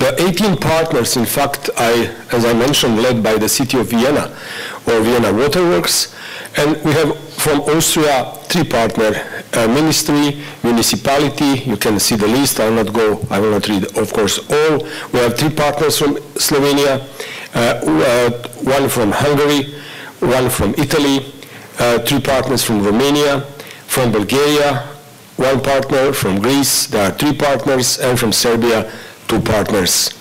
The 18 partners, in fact, as I mentioned, led by the city of Vienna, or Vienna Waterworks, and we have from Austria 3 partner, ministry, municipality. You can see the list. I will not read, of course, all. We have 3 partners from Slovenia, 1 from Hungary, 1 from Italy, 3 partners from Romania, from Bulgaria, 1 partner from Greece. There are 3 partners, and from Serbia, 2 partners,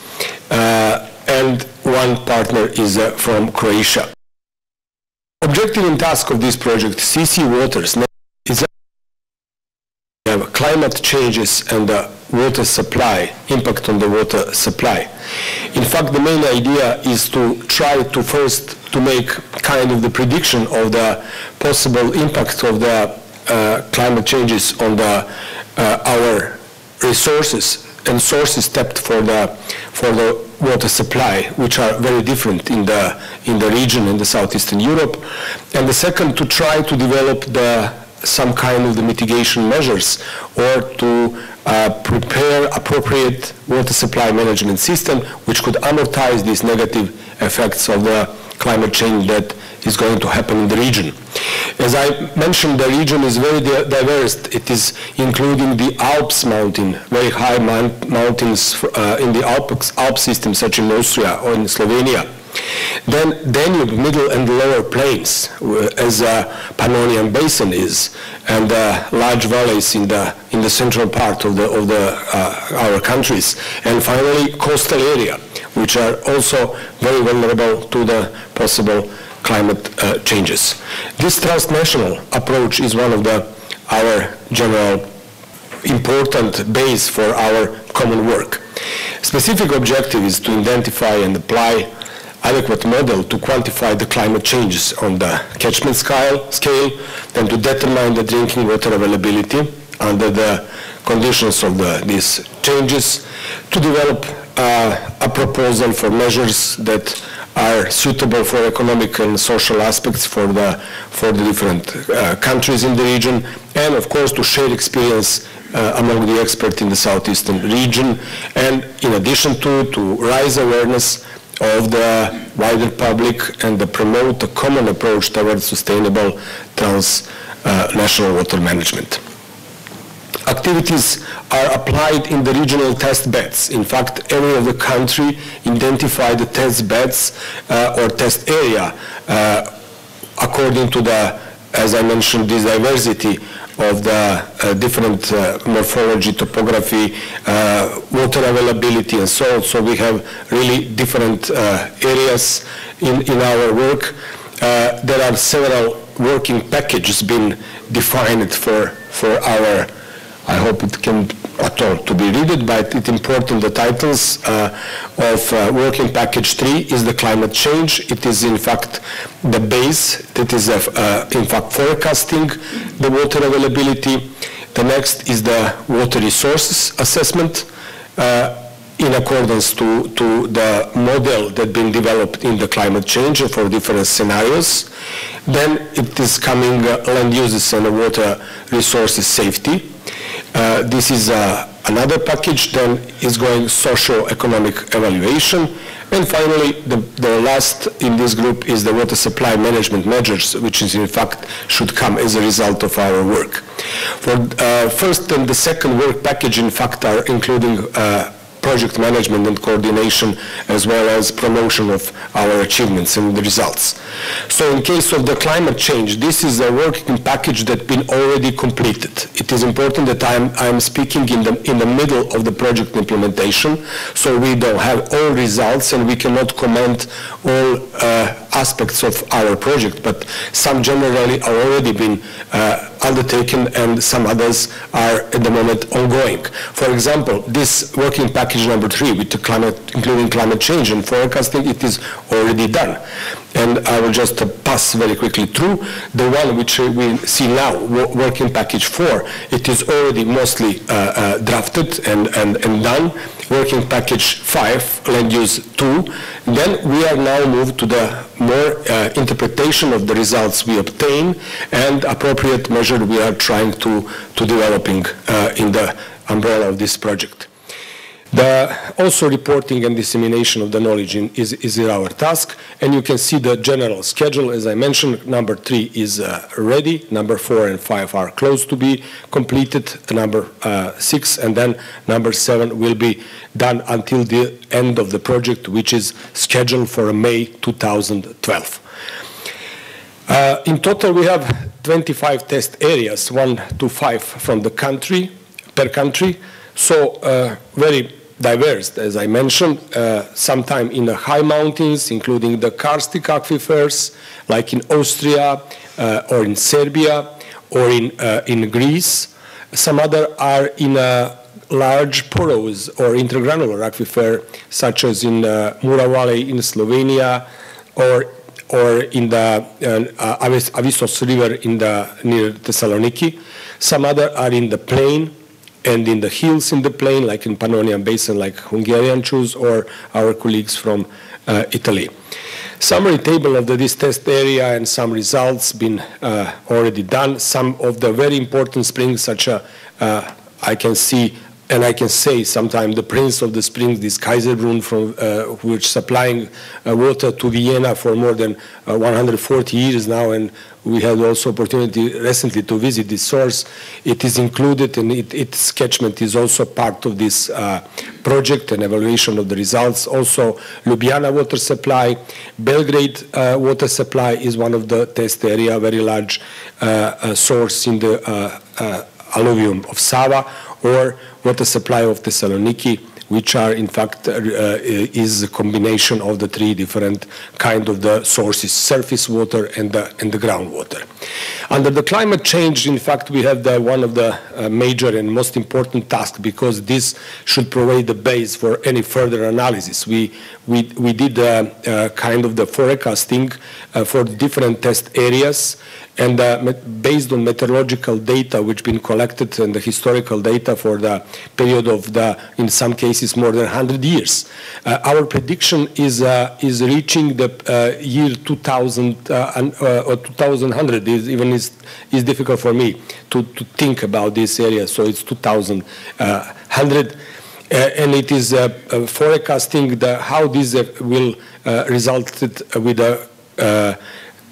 and 1 partner is from Croatia. Objective and task of this project, CC Waters, is climate changes and the water supply, impact on the water supply. In fact, the main idea is to try to first to make kind of the prediction of the possible impact of the climate changes on our resources and sources tapped for the water supply, which are very different in the region in the southeastern Europe. And the second, to try to develop some kind of the mitigation measures, or to prepare appropriate water supply management system which could amortize these negative effects of the climate change that is going to happen in the region. As I mentioned, the region is very diverse. It is including the Alps mountain, very high mountains in the Alp system, such in Austria or in Slovenia. Then Danube, middle and lower plains, as a Pannonian basin is, and large valleys in the central part of our countries. And finally, coastal area, which are also very vulnerable to the possible climate changes. This transnational approach is one of our general important base for our common work. Specific objective is to identify and apply adequate model to quantify the climate changes on the catchment scale, then to determine the drinking water availability under the conditions of these changes, to develop a proposal for measures that are suitable for economic and social aspects for the different countries in the region, and of course to share experience among the experts in the southeastern region, and in addition to raise awareness of the wider public and to promote a common approach towards sustainable transnational water management. Activities are applied in the regional test beds. In fact, every of the country identified the test beds or test area according to as I mentioned, this diversity of the different morphology, topography, water availability, and so on. So we have really different areas in our work. There are several working packages being defined for our. I hope it can at all to be read, but it's important. The titles of Working Package 3 is the climate change. It is in fact the base that is in fact forecasting the water availability. The next is the water resources assessment in accordance to the model that been developed in the climate change for different scenarios. Then it is coming land uses and water resources safety. This is another package. Then is going socio-economic evaluation. And finally, the last in this group is the water supply management measures, which is in fact should come as a result of our work. For first and the second work package, in fact, are including project management and coordination, as well as promotion of our achievements and the results. So in case of the climate change, this is a working package that's been already completed. It is important that I'm speaking in the middle of the project implementation, so we don't have all results and we cannot comment all aspects of our project, but some generally are already been undertaken and some others are at the moment ongoing. For example, this working package number 3 with the including climate change and forecasting, it is already done. And I will just pass very quickly through. The one which we see now, working package 4, it is already mostly drafted and done. Working package 5, land use 2. Then we are now moved to the more interpretation of the results we obtain and appropriate measure we are trying to developing in the umbrella of this project. Also reporting and dissemination of the knowledge is our task, and you can see the general schedule. As I mentioned, number 3 is ready, number 4 and 5 are close to be completed, number 6 and then number 7 will be done until the end of the project, which is scheduled for May 2012. In total, we have 25 test areas, 1 to 5 from the country, per country. So very diverse, as I mentioned, sometime in the high mountains, including the karstic aquifers, like in Austria or in Serbia or in Greece. Some other are in large porous or intergranular aquifer, such as in Mura Valley in Slovenia, or in the Avisos River near Thessaloniki. Some other are in the plain and in the hills in the plain, like in Pannonian Basin, like Hungarian Chus or our colleagues from Italy. Summary table of this test area and some results been already done. Some of the very important springs, such as I can see and I can say sometimes the prince of the springs, this Kaiserbrunn, from which supplying water to Vienna for more than 140 years now, and we had also opportunity recently to visit this source. It is included, and its catchment is also part of this project and evaluation of the results. Also, Ljubljana water supply, Belgrade water supply is one of the test area, very large source in the alluvium of Sava, or water supply of Thessaloniki, which are in fact is a combination of the 3 different kind of the sources: surface water and the groundwater. Under the climate change, in fact, we have one of the major and most important tasks, because this should provide the base for any further analysis. We did kind of the forecasting for different test areas, and based on meteorological data which been collected and the historical data for the period of in some cases, more than 100 years. Our prediction is reaching the year 2000 or 2100. Is difficult for me to think about this area, so it's 2100. And it is forecasting how this will result with the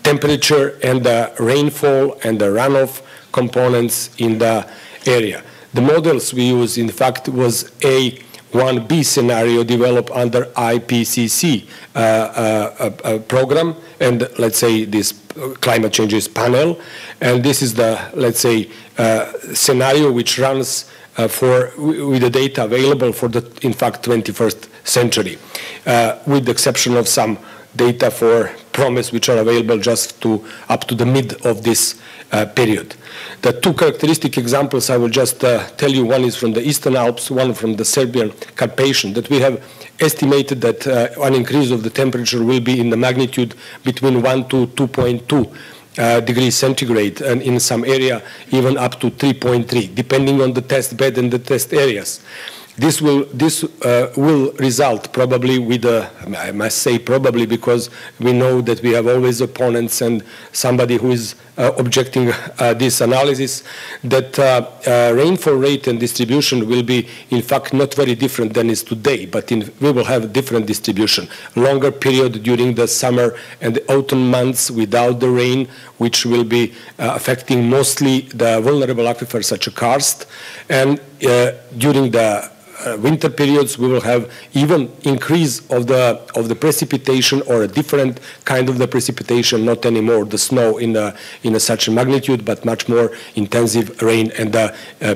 temperature and the rainfall and the runoff components in the area. The models we use, in fact, was A1B scenario developed under IPCC program, and let's say this climate changes panel. And this is the, let's say, scenario which runs with the data available for the, in fact, 21st century, with the exception of some data for promise which are available just up to the mid of this period. The 2 characteristic examples I will just tell you. One is from the Eastern Alps, one from the Serbian Carpathian, that we have estimated that an increase of the temperature will be in the magnitude between 1 to 2.2 degrees centigrade, and in some area even up to 3.3, depending on the test bed and the test areas. This will result probably with I must say probably, because we know that we have always opponents and somebody who is objecting this analysis, that rainfall rate and distribution will be in fact not very different than is today, but we will have a different distribution. Longer period during the summer and the autumn months without the rain, which will be affecting mostly the vulnerable aquifers such as karst, and during the winter periods, we will have even increase of the precipitation, or a different kind of the precipitation, not anymore the snow in such a magnitude, but much more intensive rain and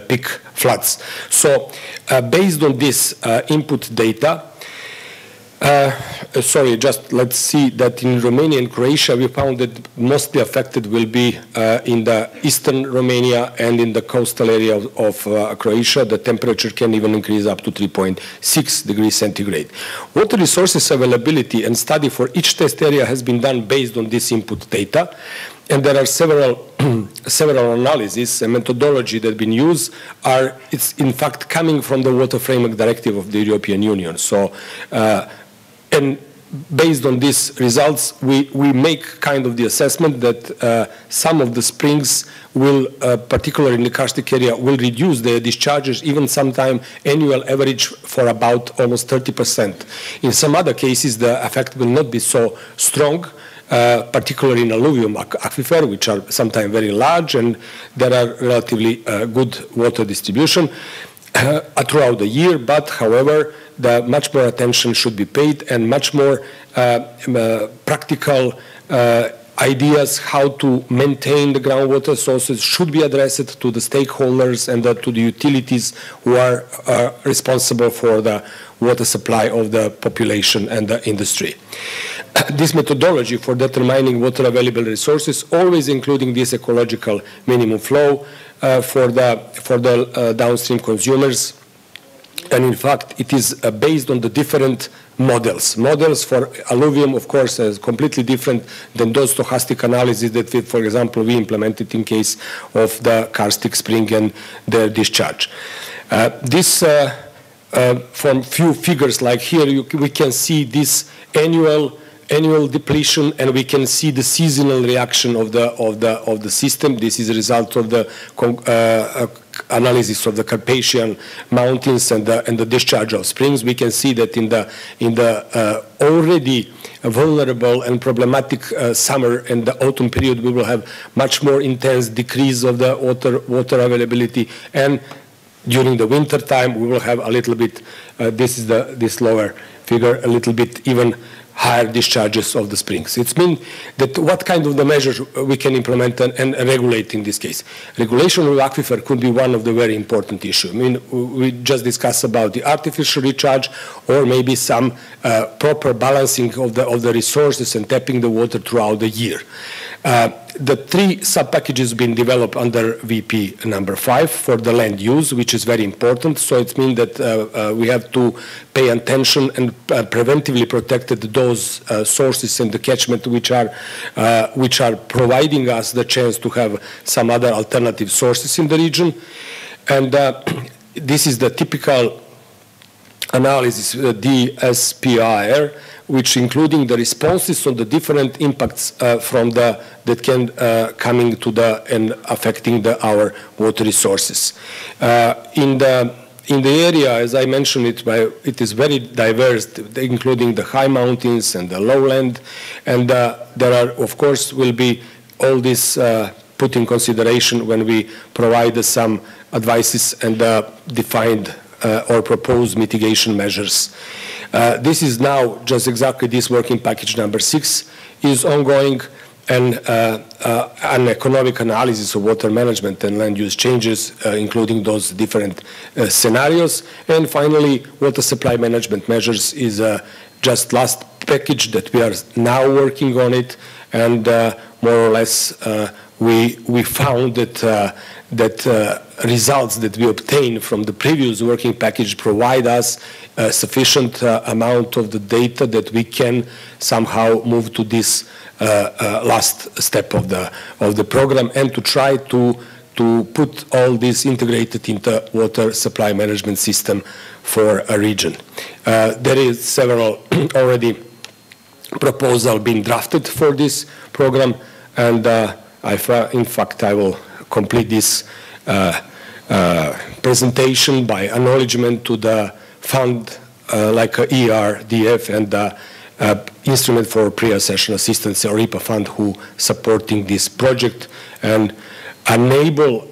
peak floods. So based on this input data, just let's see that in Romania and Croatia, we found that mostly affected will be in the eastern Romania and in the coastal area of Croatia. The temperature can even increase up to 3.6 degrees centigrade. Water resources availability and study for each test area has been done based on this input data. And there are several analyses and methodology that have been used. It's in fact coming from the Water Framework Directive of the European Union. So, and based on these results, we make kind of the assessment that some of the springs will, particularly in the karstic area, will reduce their discharges, even sometime annual average for about almost 30%. In some other cases, the effect will not be so strong, particularly in alluvium aquifer, which are sometimes very large, and there are relatively good water distribution throughout the year, but however, much more attention should be paid and much more practical ideas how to maintain the groundwater sources should be addressed to the stakeholders and to the utilities who are responsible for the water supply of the population and the industry. This methodology for determining water available resources, always including this ecological minimum flow for the downstream consumers. And in fact, it is based on the different models. Models for alluvium, of course, is completely different than those stochastic analyses that, for example, we implemented in case of the karstic spring and their discharge. From few figures like here, we can see this annual depletion, and we can see the seasonal reaction of the system. This is a result of the analysis of the Carpathian Mountains and the discharge of springs. We can see that in the already vulnerable and problematic summer and the autumn period, we will have much more intense decrease of the water availability, and during the winter time, we will have a little bit. This lower figure, a little bit even higher discharges of the springs. It means that what kind of the measures we can implement and regulate in this case. Regulation of aquifer could be one of the very important issues. I mean, we just discussed about the artificial recharge, or maybe some proper balancing of the resources and tapping the water throughout the year. The three sub-packages have been developed under VP number 5 for the land use, which is very important. So it means that we have to pay attention and preventively protect those sources and the catchment which are providing us the chance to have some other alternative sources in the region. And this is the typical analysis, DSPIR, which including the responses on the different impacts that can coming to and affecting our water resources. In the area, as I mentioned, it is very diverse, including the high mountains and the lowland, and there are, of course, will be all this put in consideration when we provide some advices and defined or proposed mitigation measures. This is now just exactly this working package number 6 is ongoing, and an economic analysis of water management and land use changes, including those different scenarios. And finally, water supply management measures is just last package that we are now working on it, and more or less we found that results that we obtained from the previous working package provide us a sufficient amount of the data that we can somehow move to this last step of the program, and to try to put all this integrated into water supply management system for a region. There is several already proposals being drafted for this program, and in fact I will complete this presentation by acknowledgement to the fund like ERDF and the Instrument for Pre-Accession Assistance, or IPA fund, who supporting this project and enable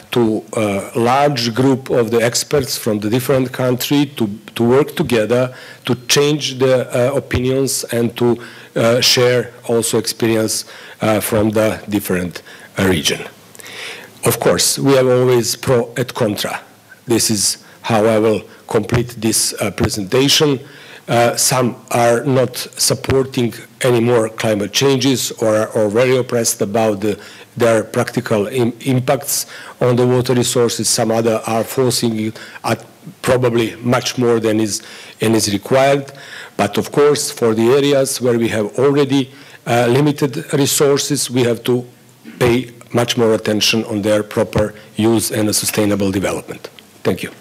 to a large group of the experts from the different country to work together, to change the opinions, and to share also experience from the different region. Of course, we have always pro et contra. This is how I will complete this presentation. Some are not supporting any more climate changes, or are very oppressed about their practical impacts on the water resources. Some other are forcing it at probably much more than is required. But of course, for the areas where we have already limited resources, we have to pay much more attention on their proper use and sustainable development. Thank you.